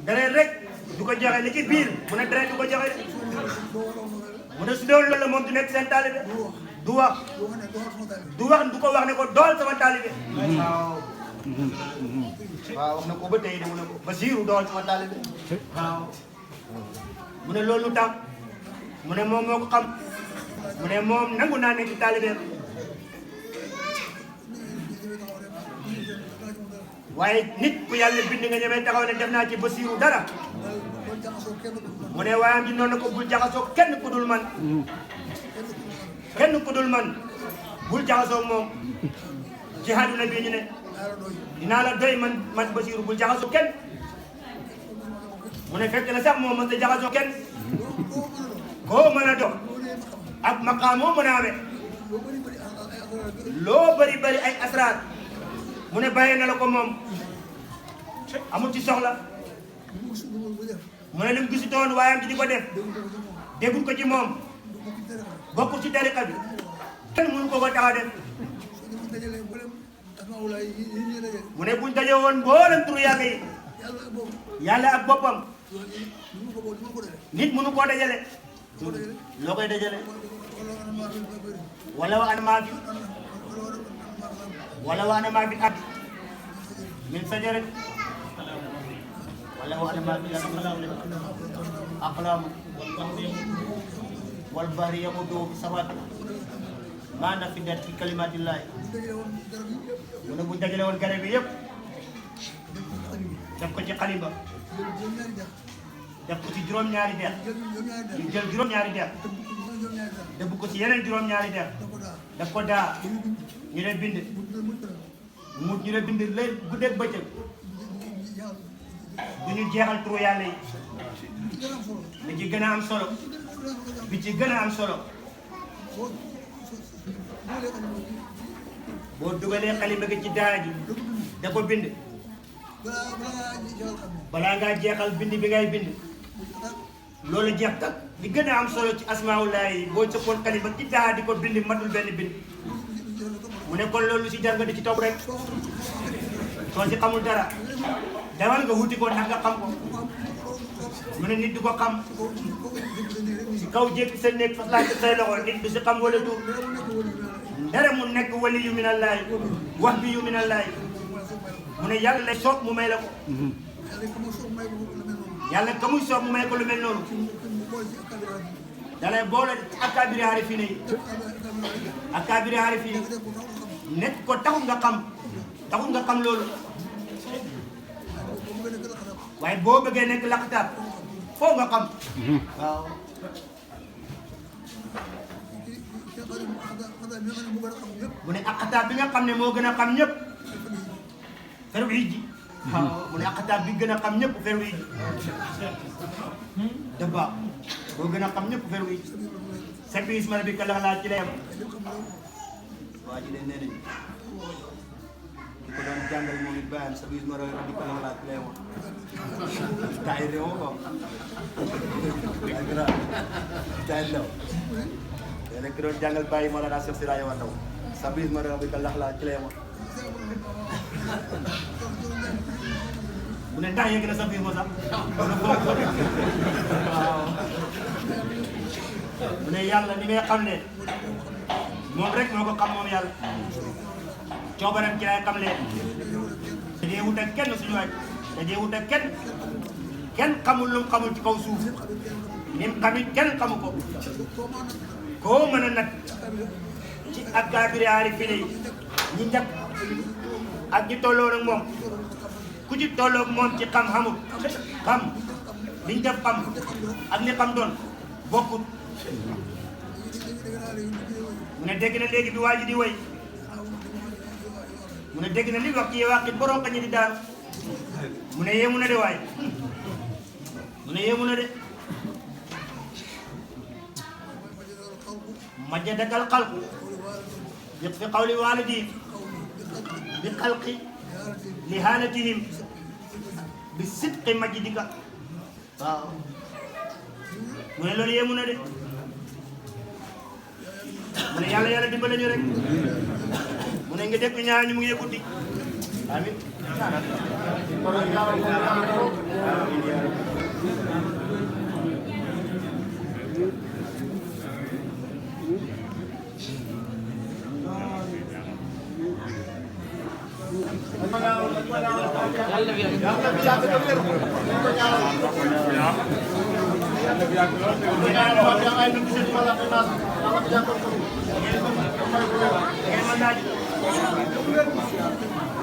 deret rek du ko joxe la ci biir mu ne deret du ko joxe de mu ne su doon loolu moom du nekk seen taalibe du wax du ko wax ne ko dool sama taalibe waaw wax na ko ba tey de mu ne ko Basiiru dool sama taalibe waaw mu ne loolu tam mu ne moom moo ko xam mu ne moom nangu naa nekk taalibe waaye nit ku yàlla bind nga ñemee taxaw ne def naa ci Basiiru dara mu ne waayam ji noonu ko bul jaxasoo kenn ku dul man kenn ku dul man bul jaxasoo moom ci àdduna bi ñu ne dinaa la doy man Basiiru bul jaxasoo kenn mu ne fekk na sax moom mos a jaxasoo kenn koo mën a dox ak maqaam moo mën a amee loo bari bari ay asraar mu ne bàyyi na la ko moom amul ci soxla mu ne li mu gisutoon waayam ci di ko def déggul ko ci moom bokkul ci tariqa bi kenn mënu ko tax a def mu ne buñ daje woon mboolem turu yàlla yi yàlla ak boppam nit mënu koo dajale loo koy dajale wala wa ana maa fi wala wa ana maa fi at min sajarat wala wa ana maa fi aqlam wal bahri yamudu fi sabat maa nafidat fi kalimatillahi mu ne buñ dajale woon garab yi yëpp def ko ci xalimba def ko ci juróom-ñaari dex ñu jël juróom-ñaari dex def ko ci yeneen juróom-ñaari dex daf ko daa ñu ne bind ñu ne bind lay guddeeg bëccëg du ñu jeexal turu yàlla yi li ci gën a am solo bi ci gën a am solo boo dugalee xalima gi ci daa ji da ko bind balaa ngaa jeexal bind bi ngay bind loolu jeex tak li gën a am solo ci asmaawullaah yi boo sëppoon xalima ci daa di ko bind matul benn bind mu ne kon loolu si jar nga di ci topp rek soo si xamul dara demal nga wuti ko ndax nga xam ko mu ne nit du ko xam si kaw jékki sa néeg fas laa ci say loxo nit du si xam wala du ndere mu nekk wali yu minallaahi wax bi yu minallaahi mu ne yàlla lay soob mu may la ko yàlla ka muy soob mu may ko lu mel noonu dalay boole ci akaabiri aarifiin yi akaabiri aarifiin nekk ko taxul nga xam loolu waaye boo bëggee nekk laqtaab foo nga xam waaw mu ne aqtaab bi nga xam ne moo gën a xam ñëpp feru ji waaw mu ne aqtaab bi gën a xam ñëpp feru ji daba moo gën a xam ñëpp feru ji service ma bi ka laxlaa ci layam waa ji leen nee nañu di ko doon jàngal moom it bàyyam service ma di ko laxlaa ci layam tay réew ko tay law yéen ki doon jàngal bàyyi ma la daa sef si rajo wa taw service ma bi ka laxlaa ci layam mu ne ndax yegg na sa biir moo sax mu ne yàlla ni ngay xam ne moom rek moo ko xam moom yàlla coobaram ci lay xam leen dajee wut ak kenn suñu waaj dajee wut ak kenn xamul lu mu xamul ci kaw suuf ni mu xamit kenn xamu ko koo mën a nag ci ak gaabiri aarifiin yi ñi njëkk ak ñi tolloo nag moom ku ci tolloo moom ci xam xamul xam liñ def xam ak ni xam doon bokkut mu ne dégg na léegi bi waa ji di way mu ne dégg na li wax ci wàqit borom kañi di daanu mu ne yéemu na de waay mu ne yéemu na de majjadakal xalqu yëg fi qawli waalidi bi xalqi li haalatihim bi sidqi majdika waaw mu ne loolu yéemu na de mu ne yàlla dimbale ñu rek mu ne nga dégg ñaar ñu mu ngi guddi amin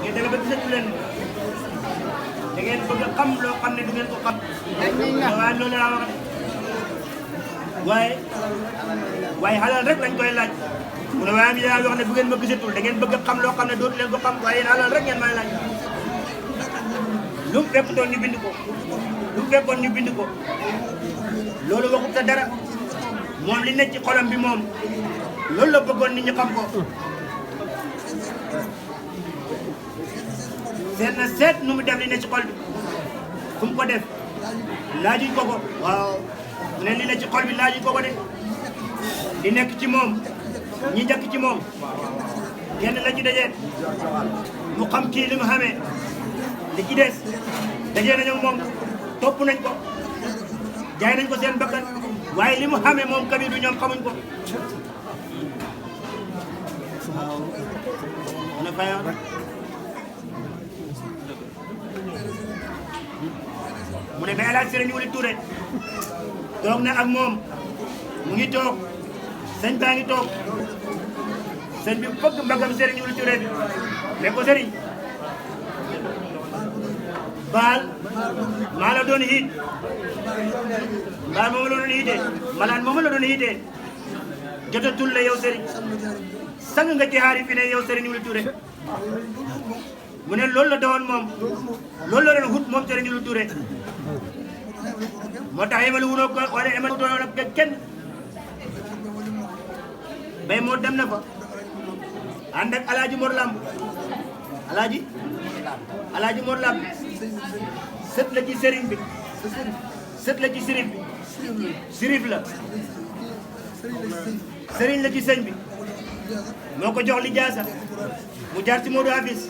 Kita lebih bisa ngeen bëgg a xam loo xam ne du ngeen ko xam waaye loolu laa wax waaye xalal rek lañ koy laaj mu ne waaye yaa wax ne bu ngeen ma gisatul da ngeen bëgg a xam loo xam ne dootu leen ko xam waaye yéen xalal rek ngeen may laaj lu mu fekkoon ñu bind ko lu mu fekkoon ñu bind ko loolu waxut sa dara moom li nekk ci xolam bi moom loolu la bëggoon nit ñi xam ko seet na seet nu mu def li nekk ci xol bi fu mu ko def laajuñ ko ko waaw mu ne li nekk ci xol bi laajuñ ko ko de li nekk ci moom ñi njëkk ci moom kenn la ci dajee mu xam kii li mu xamee li ci des dajee nañu moom topp nañ ko jaay nañ ko seen bakkan waaye li mu xamee moom kabir bi ñoom xamuñ ko waaw on est payant mu ne ba El Hadj Serigne Wuli Touré toog na ak moom mu ngi toog sëñ baa ngi toog sëñ bi fëgg mbagam Serigne Wuli Touré bi mais ko Serigne baal maa la doon hiit baal moom la doon hiitee malaan moom la doon hiitee jotatul la yow Serigne sang nga jihaari fi ne yow Serigne Wuli Touré mu ne loolu la doon moom loolu la doon hut moom Serigne Wuli Touré moo tax yemalu wunoo ko wala yemalu wunoo ko kenn bay moo dem na fa ànd ak Alaaji Mor Lamb Alaaji Mor Lamb sët la ci sëriñ bi sët la ci sirif bi sirif la sëriñ la ci sëñ bi moo ko jox li jaasa mu jaar ci Modou Hafiz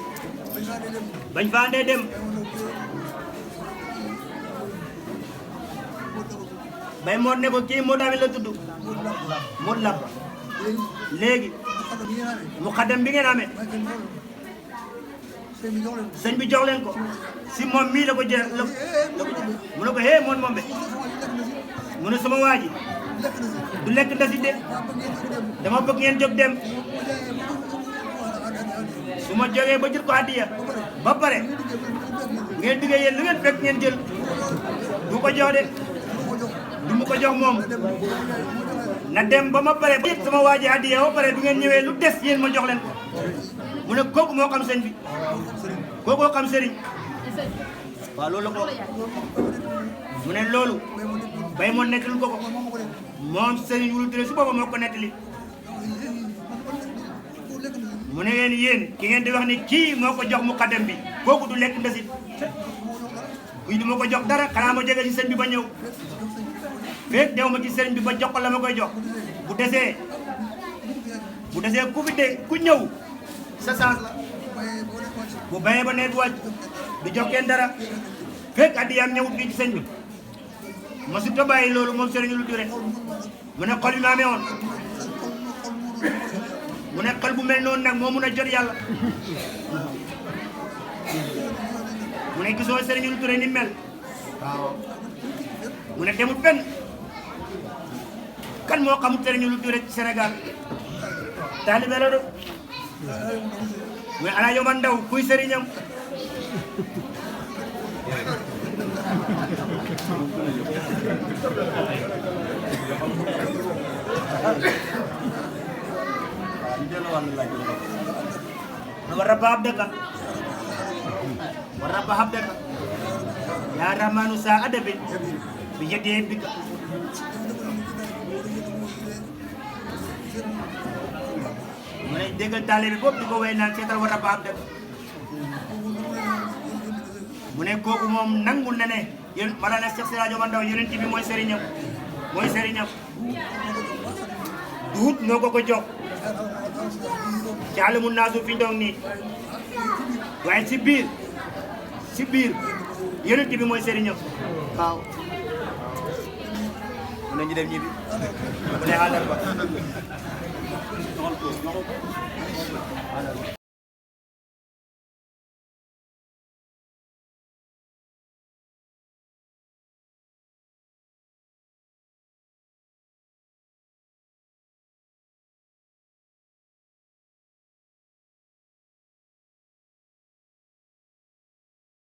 bañ fa andee dem bay moo ne ko kii Modou Hafiz la tudd Modou Lamb léegi mu xaddam bi ngeen amee sëñ bi jox leen ko si moom mii la ko jël mu ne ko hee moom be mu ne sama waa ji du lekk ndasi de dama bëgg ngeen jóg dem su ma jógee ba jël ko addiya ba pare ngeen diggee yéen lu ngeen fekk ngeen jël du ko jox de du mu ko jox moom na dem ba ma pare ba jël sama waa ji addiya ba pare du ngeen ñëwee lu des yéen ma jox leen ko mu ne kooku moo xam sëñ bi kooku xam sëriñ waaw loolu la ko mu ne loolu bay moo nettali ko ko moom Serigne Wuli Touré su booba moo ko nettali mu ne leen yéen ki ngeen di wax ni kii moo ko jox mu xaddam bi kooku du lekk ndesit kuy du ma ko jox dara xanaa ma jege ci sëñ bi ba ñëw fekk dew ma ci sëriñ bi ba jox ko la ma koy jox bu desee ku fi de ku ñëw sa chance la bu bayee ba nawet wàcc du jox kenn dara fekk addiyaam ñëwut fii ci sëñ bi ma su ta bàyyi loolu moom Serigne Wuli Touré mu ne xol bi ma amee woon mu ne xol bu mel noonu nag moo mun a jot yàlla mu ne gisoo Serigne Wuli Touré ni mel mu ne demut fenn kan moo xamut Serigne Wuli Touré ci Sénégal taalibe la do mais ana yow man ndaw kuy sëriñam wa rabba abdaka ya rahmanu sa adabi bi yedde bika mu ne déggal taalibe bi boobu di ko way naan seetal wa rabba abdaka mu ne kooku moom nangul na ne yéen Mawlana Cheikh Seydi Hadji Omar Ndaw yonent bi mooy sëriñam duut noo ko jox ci alamu naasu fi ndox nii waaye si biir yonent bi mooy sëriñam waaw mu ne ñu dem ñibbi mu ne àndal ba